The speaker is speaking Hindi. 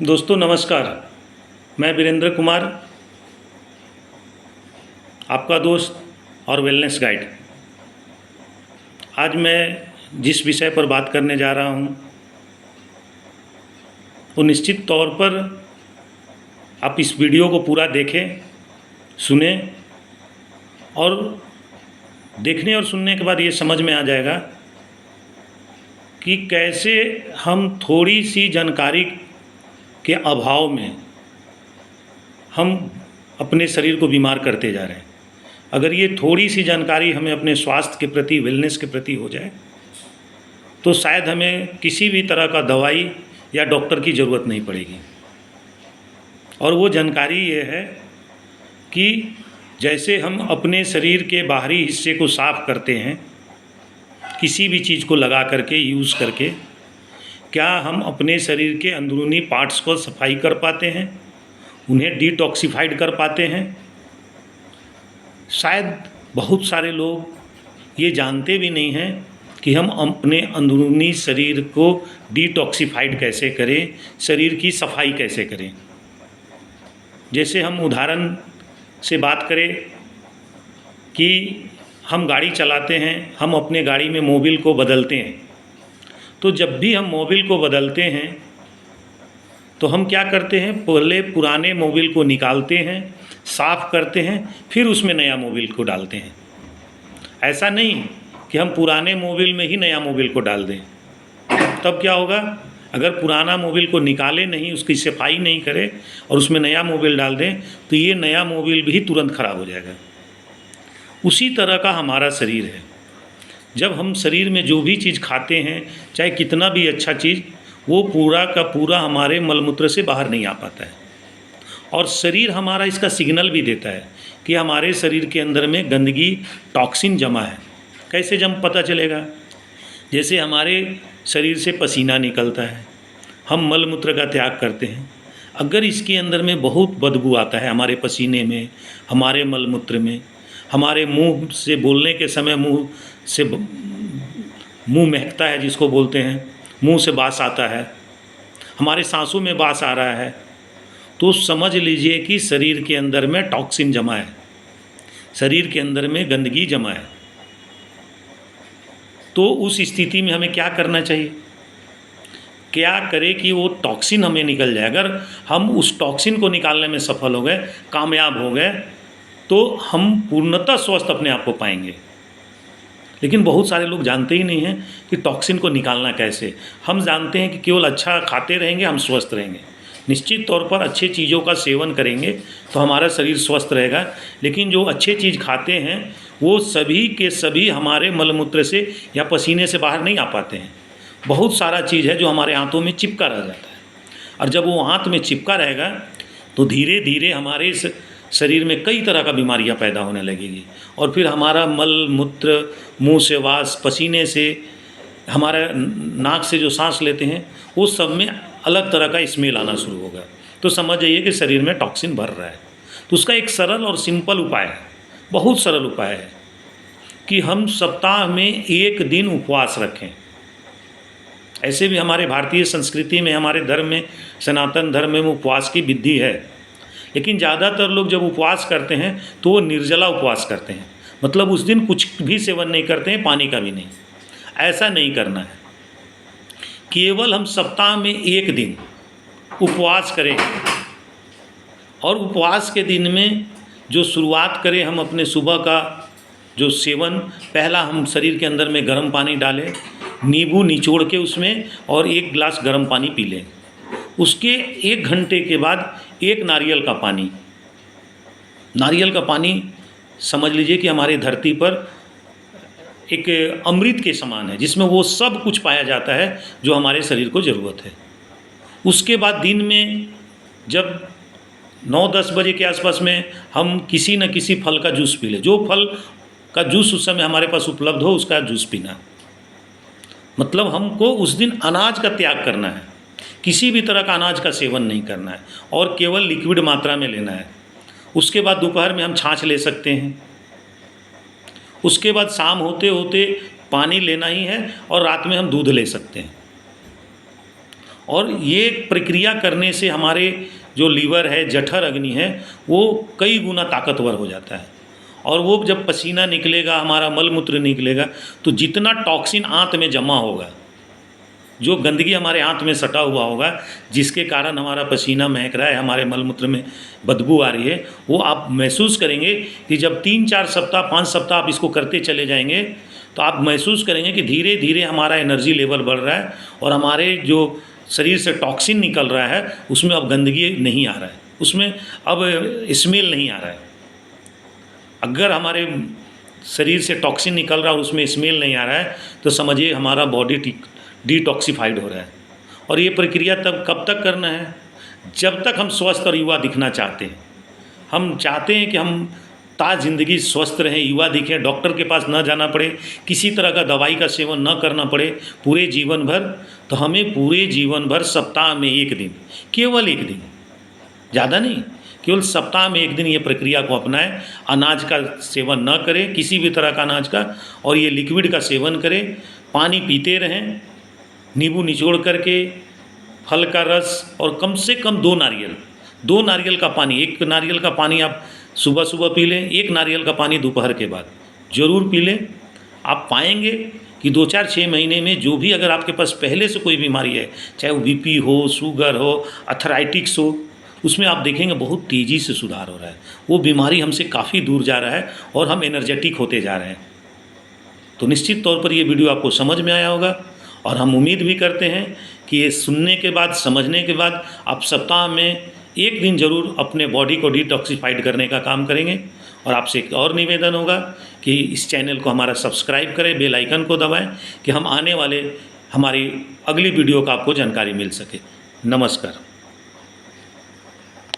दोस्तों नमस्कार। मैं वीरेंद्र कुमार, आपका दोस्त और वेलनेस गाइड। आज मैं जिस विषय पर बात करने जा रहा हूँ वो निश्चित तौर पर आप इस वीडियो को पूरा देखें, सुने और देखने और सुनने के बाद ये समझ में आ जाएगा कि कैसे हम थोड़ी सी जानकारी के अभाव में हम अपने शरीर को बीमार करते जा रहे हैं। अगर ये थोड़ी सी जानकारी हमें अपने स्वास्थ्य के प्रति, वेलनेस के प्रति हो जाए तो शायद हमें किसी भी तरह का दवाई या डॉक्टर की ज़रूरत नहीं पड़ेगी। और वो जानकारी ये है कि जैसे हम अपने शरीर के बाहरी हिस्से को साफ़ करते हैं किसी भी चीज़ को लगा करके, यूज़ करके, क्या हम अपने शरीर के अंदरूनी पार्ट्स को सफाई कर पाते हैं, उन्हें डिटॉक्सिफाइड कर पाते हैं। शायद बहुत सारे लोग ये जानते भी नहीं हैं कि हम अपने अंदरूनी शरीर को डिटॉक्सिफाइड कैसे करें, शरीर की सफाई कैसे करें। जैसे हम उदाहरण से बात करें कि हम गाड़ी चलाते हैं, हम अपने गाड़ी में मोबिल को बदलते हैं, तो जब भी हम मोबिल को बदलते हैं तो हम क्या करते हैं, पहले पुराने मोबिल को निकालते हैं, साफ़ करते हैं, फिर उसमें नया मोबिल को डालते हैं। ऐसा नहीं कि हम पुराने मोबिल में ही नया मोबिल को डाल दें। तब क्या होगा, अगर पुराना मोबिल को निकाले नहीं, उसकी सफाई नहीं करें और उसमें नया मोबिल डाल दें तो ये नया मोबिल भी तुरंत ख़राब हो जाएगा। उसी तरह का हमारा शरीर है। जब हम शरीर में जो भी चीज़ खाते हैं, चाहे कितना भी अच्छा चीज़, वो पूरा का पूरा हमारे मलमूत्र से बाहर नहीं आ पाता है। और शरीर हमारा इसका सिग्नल भी देता है कि हमारे शरीर के अंदर में गंदगी, टॉक्सिन जमा है। कैसे पता चलेगा? जैसे हमारे शरीर से पसीना निकलता है, हम मलमूत्र का त्याग करते हैं, अगर इसके अंदर में बहुत बदबू आता है, हमारे पसीने में, हमारे मलमूत्र में, हमारे मुंह से बोलने के समय मुंह महकता है, जिसको बोलते हैं, मुंह से बास आता है, हमारे सांसों में बास आ रहा है, तो समझ लीजिए कि शरीर के अंदर में टॉक्सिन जमा है, शरीर के अंदर में गंदगी जमा है। तो उस स्थिति में हमें क्या करना चाहिए? क्या करें कि वो टॉक्सिन हमें निकल जाए। अगर हम उस टॉक्सिन को निकालने में सफल हो गए, कामयाब हो गए, तो हम पूर्णतः स्वस्थ अपने आप को पाएंगे। लेकिन बहुत सारे लोग जानते ही नहीं हैं कि टॉक्सिन को निकालना कैसे। हम जानते हैं कि केवल अच्छा खाते रहेंगे हम स्वस्थ रहेंगे। निश्चित तौर पर अच्छे चीज़ों का सेवन करेंगे तो हमारा शरीर स्वस्थ रहेगा, लेकिन जो अच्छे चीज़ खाते हैं वो सभी के सभी हमारे मलमूत्र से या पसीने से बाहर नहीं आ पाते हैं। बहुत सारा चीज़ है जो हमारे हाथों में चिपका रह जाता है, और जब वो हाथ में चिपका रहेगा तो धीरे धीरे हमारे इस शरीर में कई तरह का बीमारियां पैदा होने लगेगी। और फिर हमारा मल मूत्र, मुंह से वास, पसीने से, हमारा नाक से जो सांस लेते हैं, वो सब में अलग तरह का स्मेल आना शुरू होगा। तो समझ जाइए कि शरीर में टॉक्सिन भर रहा है। तो उसका एक सरल और सिंपल उपाय है, बहुत सरल उपाय है कि हम सप्ताह में एक दिन उपवास रखें। ऐसे भी हमारे भारतीय संस्कृति में, हमारे धर्म में, सनातन धर्म में उपवास की विधि है। लेकिन ज़्यादातर लोग जब उपवास करते हैं तो वो निर्जला उपवास करते हैं, मतलब उस दिन कुछ भी सेवन नहीं करते हैं, पानी का भी नहीं। ऐसा नहीं करना है। केवल हम सप्ताह में एक दिन उपवास करें, और उपवास के दिन में जो शुरुआत करें हम अपने सुबह का जो सेवन, पहला हम शरीर के अंदर में गर्म पानी डालें, नींबू निचोड़ के उसमें, और 1 गिलास गर्म पानी पी लें। उसके 1 घंटे के बाद 1 नारियल का पानी। नारियल का पानी समझ लीजिए कि हमारी धरती पर एक अमृत के समान है, जिसमें वो सब कुछ पाया जाता है जो हमारे शरीर को ज़रूरत है। उसके बाद दिन में जब 9-10 बजे के आसपास में हम किसी न किसी फल का जूस पी लें। जो फल का जूस उस समय हमारे पास उपलब्ध हो उसका जूस पीना। मतलब हमको उस दिन अनाज का त्याग करना है, किसी भी तरह का अनाज का सेवन नहीं करना है, और केवल लिक्विड मात्रा में लेना है। उसके बाद दोपहर में हम छाछ ले सकते हैं। उसके बाद शाम होते होते पानी लेना ही है, और रात में हम दूध ले सकते हैं। और ये प्रक्रिया करने से हमारे जो लीवर है, जठर अग्नि है, वो कई गुना ताकतवर हो जाता है। और वो जब पसीना निकलेगा, हमारा मल मूत्र निकलेगा, तो जितना टॉक्सिन आंत में जमा होगा, जो गंदगी हमारे आंत में सटा हुआ होगा, जिसके कारण हमारा पसीना महक रहा है, हमारे मल मूत्र में बदबू आ रही है, वो आप महसूस करेंगे कि जब 3-4 सप्ताह 5 सप्ताह आप इसको करते चले जाएंगे, तो आप महसूस करेंगे कि धीरे धीरे हमारा एनर्जी लेवल बढ़ रहा है और हमारे जो शरीर से टॉक्सिन निकल रहा है उसमें अब गंदगी नहीं आ रहा है, उसमें अब स्मेल नहीं आ रहा है। अगर हमारे शरीर से टॉक्सिन निकल रहा है और उसमें स्मेल नहीं आ रहा है, तो समझिए हमारा बॉडी डिटॉक्सिफाइड हो रहा है। और ये प्रक्रिया तब कब तक करना है? जब तक हम स्वस्थ और युवा दिखना चाहते हैं। हम चाहते हैं कि हम ताज़ ज़िंदगी स्वस्थ रहें, युवा दिखें, डॉक्टर के पास न जाना पड़े, किसी तरह का दवाई का सेवन न करना पड़े पूरे जीवन भर, तो हमें पूरे जीवन भर सप्ताह में 1 दिन, केवल 1 दिन, ज़्यादा नहीं, केवल सप्ताह में 1 दिन ये प्रक्रिया को अपनाएं। अनाज का सेवन न करें, किसी भी तरह का अनाज का, और ये लिक्विड का सेवन करें। पानी पीते रहें, नींबू निचोड़ करके, फल का रस, और कम से कम 2 नारियल का पानी, 1 नारियल का पानी आप सुबह सुबह पी लें, 1 नारियल का पानी दोपहर के बाद ज़रूर पी लें। आप पाएंगे कि 2-4-6 महीने में जो भी, अगर आपके पास पहले से कोई बीमारी है, चाहे वो बीपी हो, शुगर हो, अर्थराइटिक्स हो, उसमें आप देखेंगे बहुत तेज़ी से सुधार हो रहा है। वो बीमारी हमसे काफ़ी दूर जा रहा है और हम एनर्जेटिक होते जा रहे हैं। तो निश्चित तौर पर ये वीडियो आपको समझ में आया होगा, और हम उम्मीद भी करते हैं कि ये सुनने के बाद, समझने के बाद आप सप्ताह में 1 दिन ज़रूर अपने बॉडी को डिटॉक्सिफाइड करने का काम करेंगे। और आपसे एक और निवेदन होगा कि इस चैनल को हमारा सब्सक्राइब करें, बेल आइकन को दबाएं, कि हम आने वाले हमारी अगली वीडियो का आपको जानकारी मिल सके। नमस्कार।